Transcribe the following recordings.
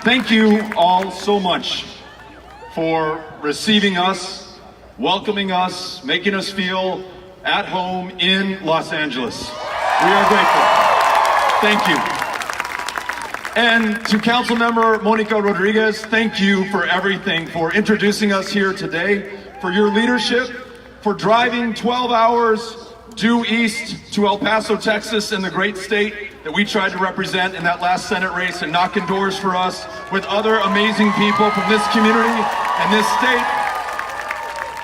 Thank you all so much for receiving us, welcoming us, making us feel at home in Los Angeles. We are grateful. Thank you. And to Councilmember Monica Rodriguez, thank you for everything, for introducing us here today, for your leadership, for driving 12 hours due east to El Paso, Texas, in the great state that we tried to represent in that last Senate race, and knocking doors for us with other amazing people from this community and this state.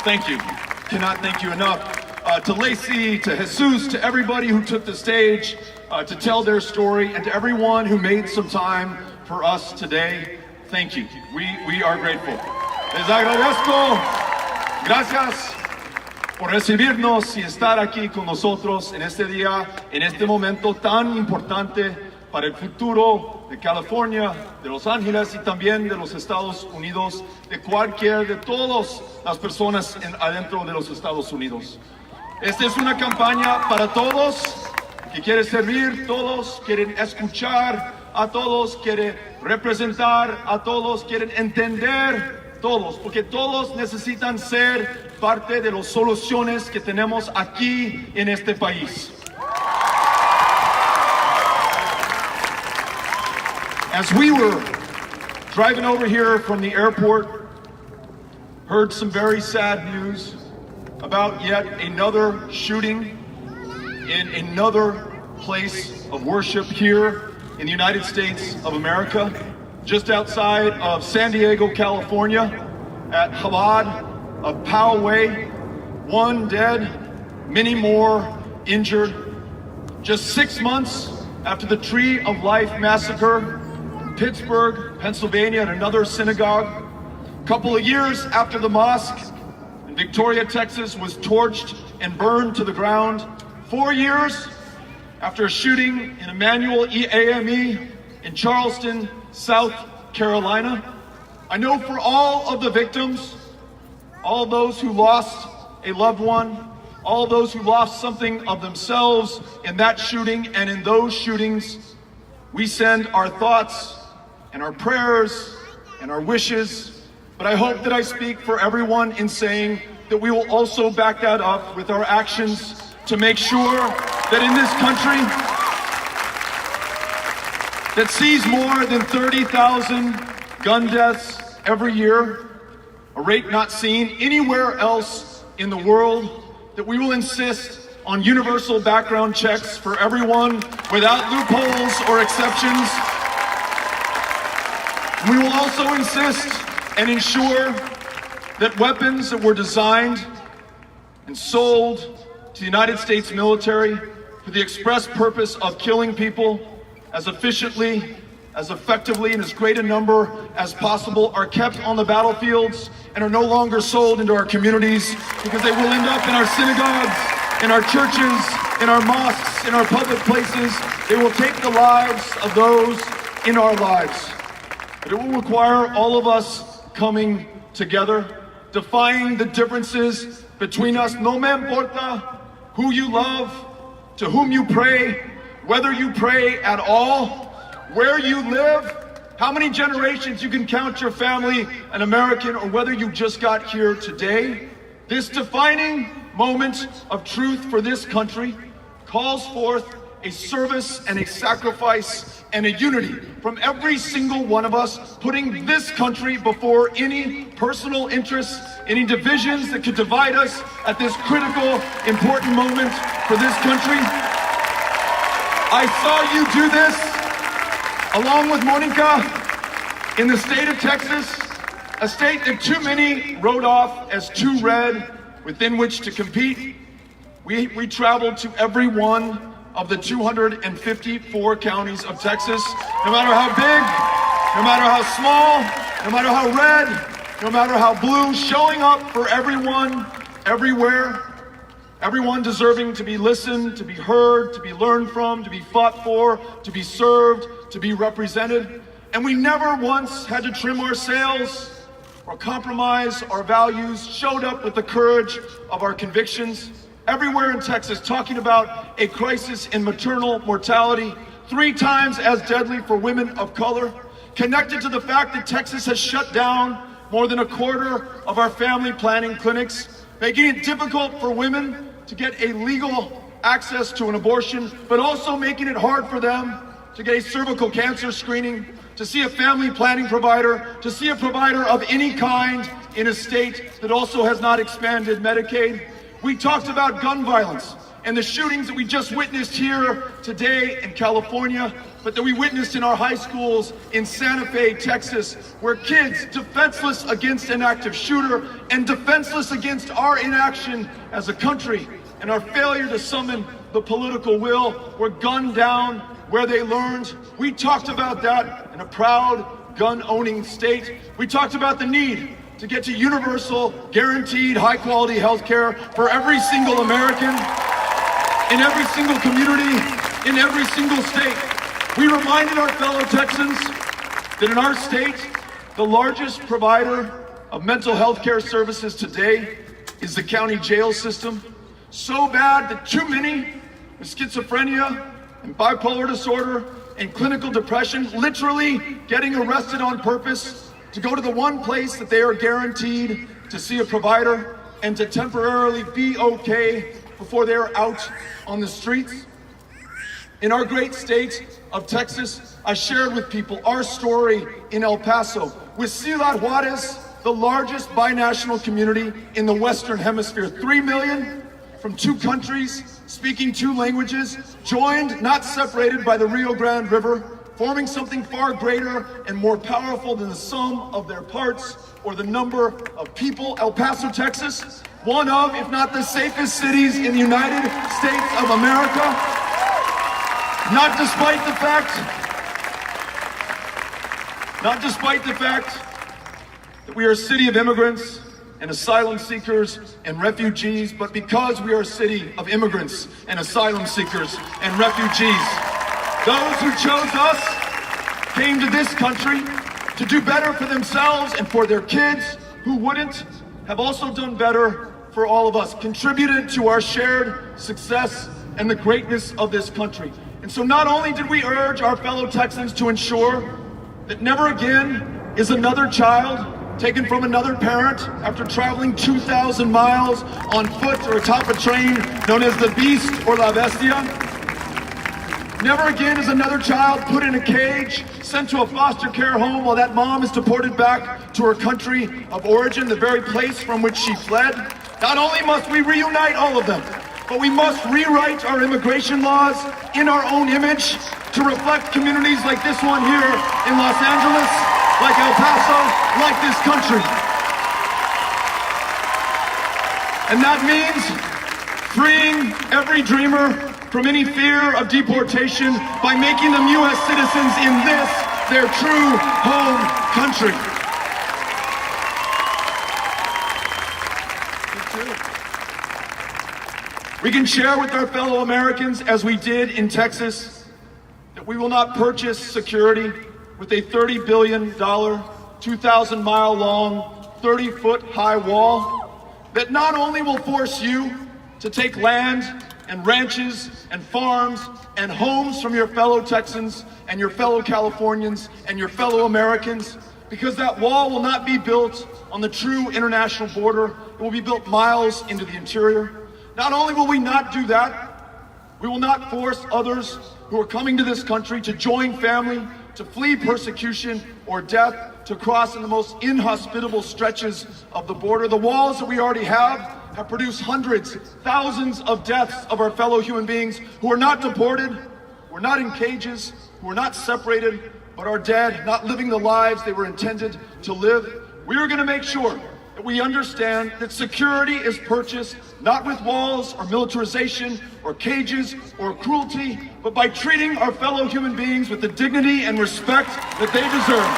Thank you. Cannot thank you enough. To Lacey, to Jesus, to everybody who took the stage to tell their story, and to everyone who made some time for us today, thank you. We are grateful. Les agradezco. Gracias por recibirnos y estar aquí con nosotros en este día, en este momento tan importante para el futuro de California, de Los Ángeles y también de los Estados Unidos, de todas las personas adentro de los Estados Unidos. Esta es una campaña para todos, que quiere servir, todos quieren escuchar, a todos quiere representar, a todos quieren entender, todos, porque todos necesitan ser parte de las soluciones que tenemos aquí en este país. As we were driving over here from the airport, heard some very sad news about yet another shooting in another place of worship here in the United States of America, just outside of San Diego, California, at Chabad of Poway. One dead, many more injured. Just 6 months after the Tree of Life massacre in Pittsburgh, Pennsylvania, at another synagogue. A couple of years after the mosque in Victoria, Texas, was torched and burned to the ground. 4 years after a shooting in Emmanuel AME in Charleston, South Carolina. I know for all of the victims, all those who lost a loved one, all those who lost something of themselves in that shooting and in those shootings, we send our thoughts and our prayers and our wishes. But I hope that I speak for everyone in saying that we will also back that up with our actions to make sure that in this country that sees more than 30,000 gun deaths every year, a rate not seen anywhere else in the world, that we will insist on universal background checks for everyone without loopholes or exceptions. We will also insist and ensure that weapons that were designed and sold to the United States military for the express purpose of killing people as efficiently, as effectively, and as great a number as possible are kept on the battlefields and are no longer sold into our communities, because they will end up in our synagogues, in our churches, in our mosques, in our public places. They will take the lives of those in our lives. But it will require all of us coming together, defying the differences between us. No me importa who you love, to whom you pray, whether you pray at all, where you live, how many generations you can count your family an American, or whether you just got here today. This defining moment of truth for this country calls forth a service and a sacrifice and a unity from every single one of us, putting this country before any personal interests, any divisions that could divide us at this critical, important moment for this country. I saw you do this along with Monica in the state of Texas, a state that too many wrote off as too red within which to compete. We traveled to every one of the 254 counties of Texas, no matter how big, no matter how small, no matter how red, no matter how blue, showing up for everyone, everywhere. Everyone deserving to be listened, to be heard, to be learned from, to be fought for, to be served, to be represented. And we never once had to trim our sails or compromise our values, showed up with the courage of our convictions. Everywhere in Texas, talking about a crisis in maternal mortality, 3 times as deadly for women of color, connected to the fact that Texas has shut down more than a quarter of our family planning clinics, making it difficult for women to get a legal access to an abortion, but also making it hard for them to get a cervical cancer screening, to see a family planning provider, to see a provider of any kind in a state that also has not expanded Medicaid. We talked about gun violence and the shootings that we just witnessed here today in California, but that we witnessed in our high schools in Santa Fe, Texas, where kids, defenseless against an active shooter and defenseless against our inaction as a country and our failure to summon the political will, were gunned down where they learned. We talked about that in a proud gun-owning state. We talked about the need to get to universal, guaranteed, high-quality health care for every single American, in every single community, in every single state. We reminded our fellow Texans that in our state, the largest provider of mental health care services today is the county jail system. So bad that too many with schizophrenia and bipolar disorder and clinical depression literally getting arrested on purpose to go to the one place that they are guaranteed to see a provider and to temporarily be okay before they are out on the streets. In our great state of Texas, I shared with people our story in El Paso with Ciudad Juarez, the largest binational community in the Western Hemisphere. 3 million from 2 countries, speaking 2 languages, joined, not separated by the Rio Grande River, forming something far greater and more powerful than the sum of their parts or the number of people. El Paso, Texas, one of, if not the safest cities in the United States of America. Not despite the fact that we are a city of immigrants and asylum seekers and refugees, but because we are a city of immigrants and asylum seekers and refugees. Those who chose us came to this country to do better for themselves and for their kids who wouldn't, have also done better for all of us, contributed to our shared success and the greatness of this country. And so not only did we urge our fellow Texans to ensure that never again is another child taken from another parent after traveling 2,000 miles on foot or atop a train known as the Beast or La Bestia. Never again is another child put in a cage, sent to a foster care home while that mom is deported back to her country of origin, the very place from which she fled. Not only must we reunite all of them, but we must rewrite our immigration laws in our own image to reflect communities like this one here in Los Angeles, like El Paso, like this country. And that means freeing every dreamer from any fear of deportation by making them U.S. citizens in this, their true home country. We can share with our fellow Americans, as we did in Texas, that we will not purchase security with a $30 billion, 2,000-mile long, 30-foot high wall that not only will force you to take land and ranches and farms and homes from your fellow Texans and your fellow Californians and your fellow Americans, because that wall will not be built on the true international border. It will be built miles into the interior. Not only will we not do that, we will not force others who are coming to this country to join family, to flee persecution or death, to cross in the most inhospitable stretches of the border. The walls that we already have produced hundreds, thousands of deaths of our fellow human beings who are not deported, who are not in cages, who are not separated, but are dead, not living the lives they were intended to live. We are going to make sure that we understand that security is purchased not with walls or militarization or cages or cruelty, but by treating our fellow human beings with the dignity and respect that they deserve.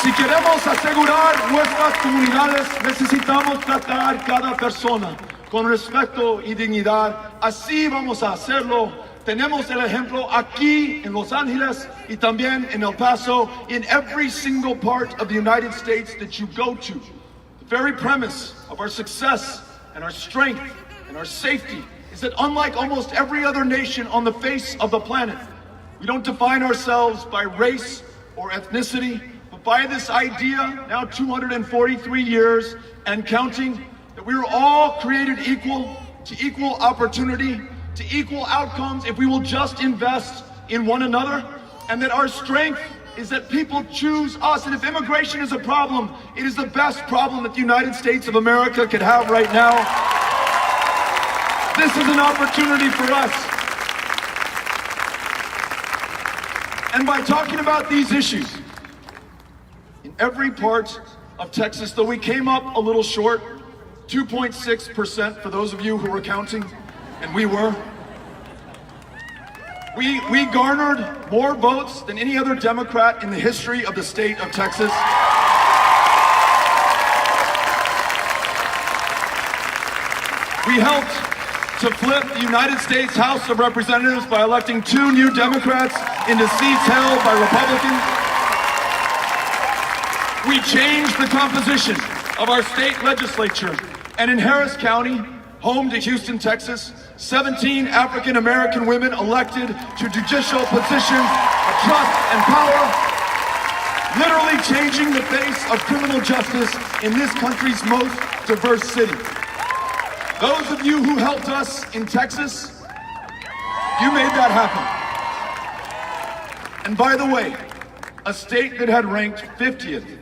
Si queremos asegurar nuestras comunidades, necesitamos tratar cada persona con respeto y dignidad. Así vamos a hacerlo. Tenemos el ejemplo aquí en Los Ángeles y también en El Paso, in every single part of the United States that you go to. The very premise of our success and our strength and our safety is that unlike almost every other nation on the face of the planet, We don't define ourselves by race or ethnicity, but by this idea, now 243 years and counting, that we are all created equal, to equal opportunity, to equal outcomes if we will just invest in one another, and that our strength is that people choose us. And if immigration is a problem, it is the best problem that the United States of America could have right now. This is an opportunity for us. And by talking about these issues, in every part of Texas, though we came up a little short, 2.6% for those of you who were counting, and we were. We garnered more votes than any other Democrat in the history of the state of Texas. We helped to flip the United States House of Representatives by electing 2 new Democrats into seats held by Republicans. We changed the composition of our state legislature, and in Harris County, home to Houston, Texas, 17 African American women elected to judicial positions of trust and power, literally changing the face of criminal justice in this country's most diverse city. Those of you who helped us in Texas, you made that happen. And by the way, a state that had ranked 50th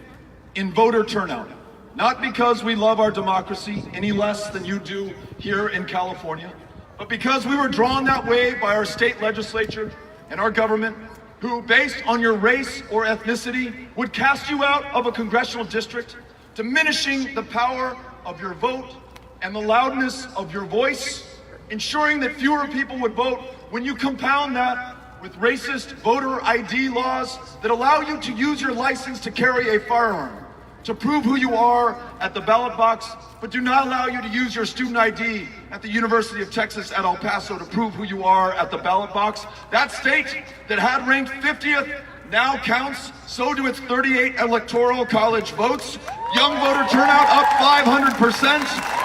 in voter turnout, not because we love our democracy any less than you do here in California, but because we were drawn that way by our state legislature and our government, who, based on your race or ethnicity, would cast you out of a congressional district, diminishing the power of your vote and the loudness of your voice, ensuring that fewer people would vote. When you compound that with racist voter ID laws that allow you to use your license to carry a firearm, to prove who you are at the ballot box, but do not allow you to use your student ID at the University of Texas at El Paso to prove who you are at the ballot box. That state that had ranked 50th now counts, so do its 38 electoral college votes. Young voter turnout up 500%.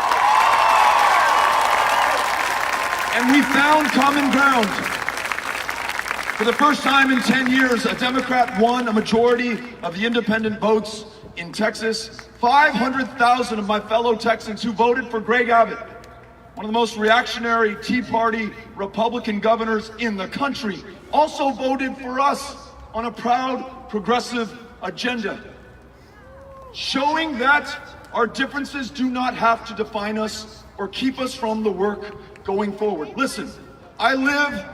And we found common ground. For the first time in 10 years, a Democrat won a majority of the independent votes in Texas. 500,000 of my fellow Texans who voted for Greg Abbott, one of the most reactionary Tea Party Republican governors in the country, also voted for us on a proud progressive agenda, showing that our differences do not have to define us or keep us from the work going forward. Listen, I live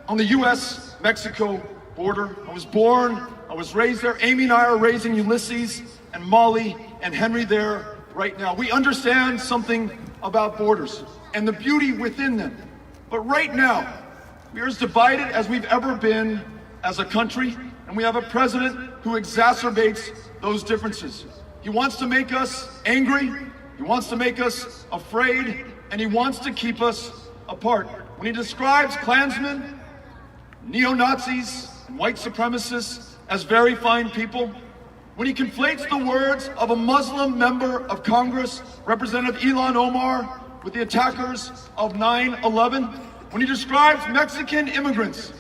on the US-Mexico border. I was born, I was raised there. Amy and I are raising Ulysses and Molly and Henry there right now. We understand something about borders and the beauty within them. But right now, we are as divided as we've ever been as a country, and we have a president who exacerbates those differences. He wants to make us angry, he wants to make us afraid, and he wants to keep us apart. When he describes Klansmen, neo-Nazis, and white supremacists as very fine people, when he conflates the words of a Muslim member of Congress, Representative Ilhan Omar, with the attackers of 9/11, when he describes Mexican immigrants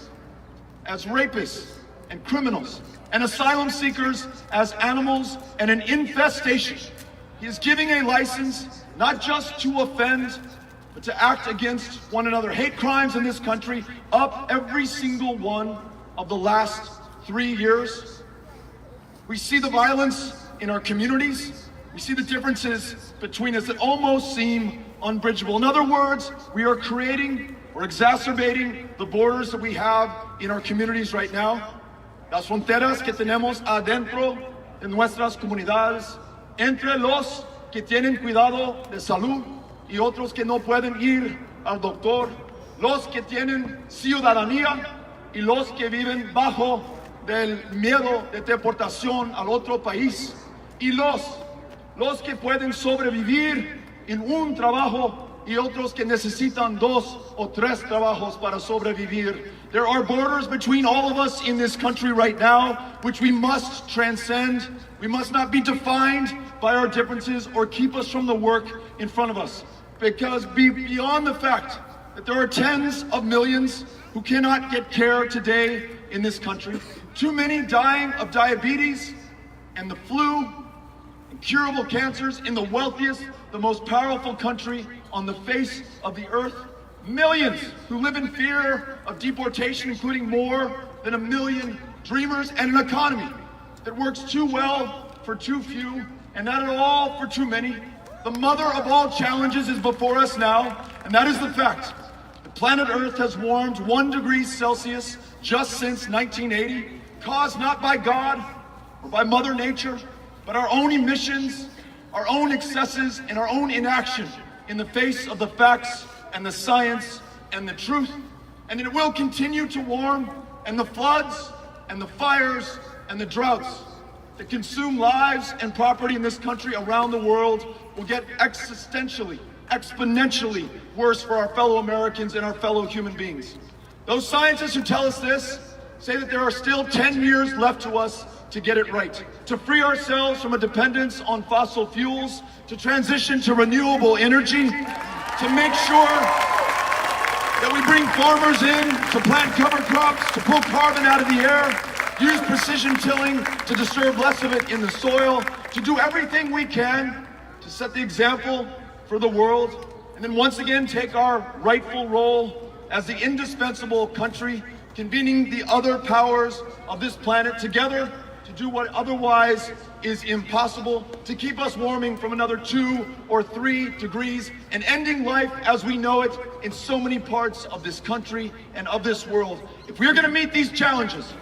as rapists and criminals, and asylum seekers as animals and an infestation, he is giving a license not just to offend, but to act against one another. Hate crimes in this country up every single one of the last 3 years. We see the violence in our communities. We see the differences between us that almost seem unbridgeable. In other words, we are creating or exacerbating the borders that we have in our communities right now. Las fronteras que tenemos adentro de nuestras comunidades, entre los que tienen cuidado de salud y otros que no pueden ir al doctor, los que tienen ciudadanía y los que viven bajo del miedo de deportación al otro país, y los que pueden sobrevivir en un trabajo y otros que necesitan 2 o 3 trabajos para sobrevivir. There are borders between all of us in this country right now, which we must transcend. We must not be defined by our differences or keep us from the work in front of us. Because beyond the fact that there are tens of millions who cannot get care today in this country. Too many dying of diabetes and the flu, incurable cancers in the wealthiest, the most powerful country on the face of the earth. Millions who live in fear of deportation, including more than 1 million dreamers, and an economy that works too well for too few and not at all for too many. The mother of all challenges is before us now, and that is the fact. The planet Earth has warmed 1 degree Celsius just since 1980, caused not by God or by Mother Nature, but our own emissions, our own excesses, and our own inaction in the face of the facts and the science and the truth. And it will continue to warm, and the floods and the fires and the droughts that consume lives and property in this country around the world will get exponentially worse for our fellow Americans and our fellow human beings. Those scientists who tell us this say that there are still 10 years left to us to get it right, to free ourselves from a dependence on fossil fuels, to transition to renewable energy, to make sure that we bring farmers in to plant cover crops, to pull carbon out of the air, use precision tilling to disturb less of it in the soil, to do everything we can to set the example for the world, and then once again take our rightful role as the indispensable country, convening the other powers of this planet together to do what otherwise is impossible, to keep us warming from another 2 or 3 degrees and ending life as we know it in so many parts of this country and of this world. If we are going to meet these challenges,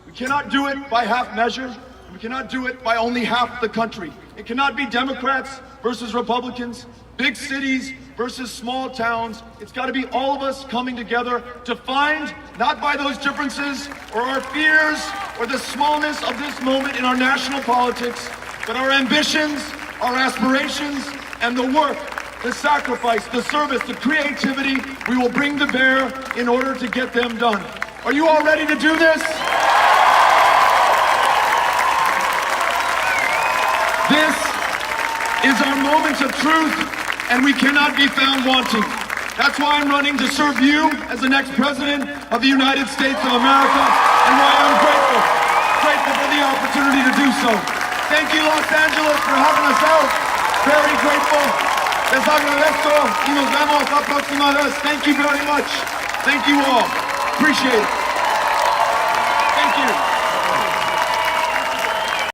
we cannot do it by half measure. We cannot do it by only half the country. It cannot be Democrats versus Republicans, big cities versus small towns. It's got to be all of us coming together, defined not by those differences or our fears or the smallness of this moment in our national politics, but our ambitions, our aspirations, and the work, the sacrifice, the service, the creativity we will bring to bear in order to get them done. Are you all ready to do this? This is our moment of truth, and we cannot be found wanting. That's why I'm running to serve you as the next president of the United States of America, and why I'm grateful for the opportunity to do so. Thank you, Los Angeles, for having us out. Very grateful. Les agradezco y nos vemos la próxima vez. Thank you very much. Thank you all. Appreciate it.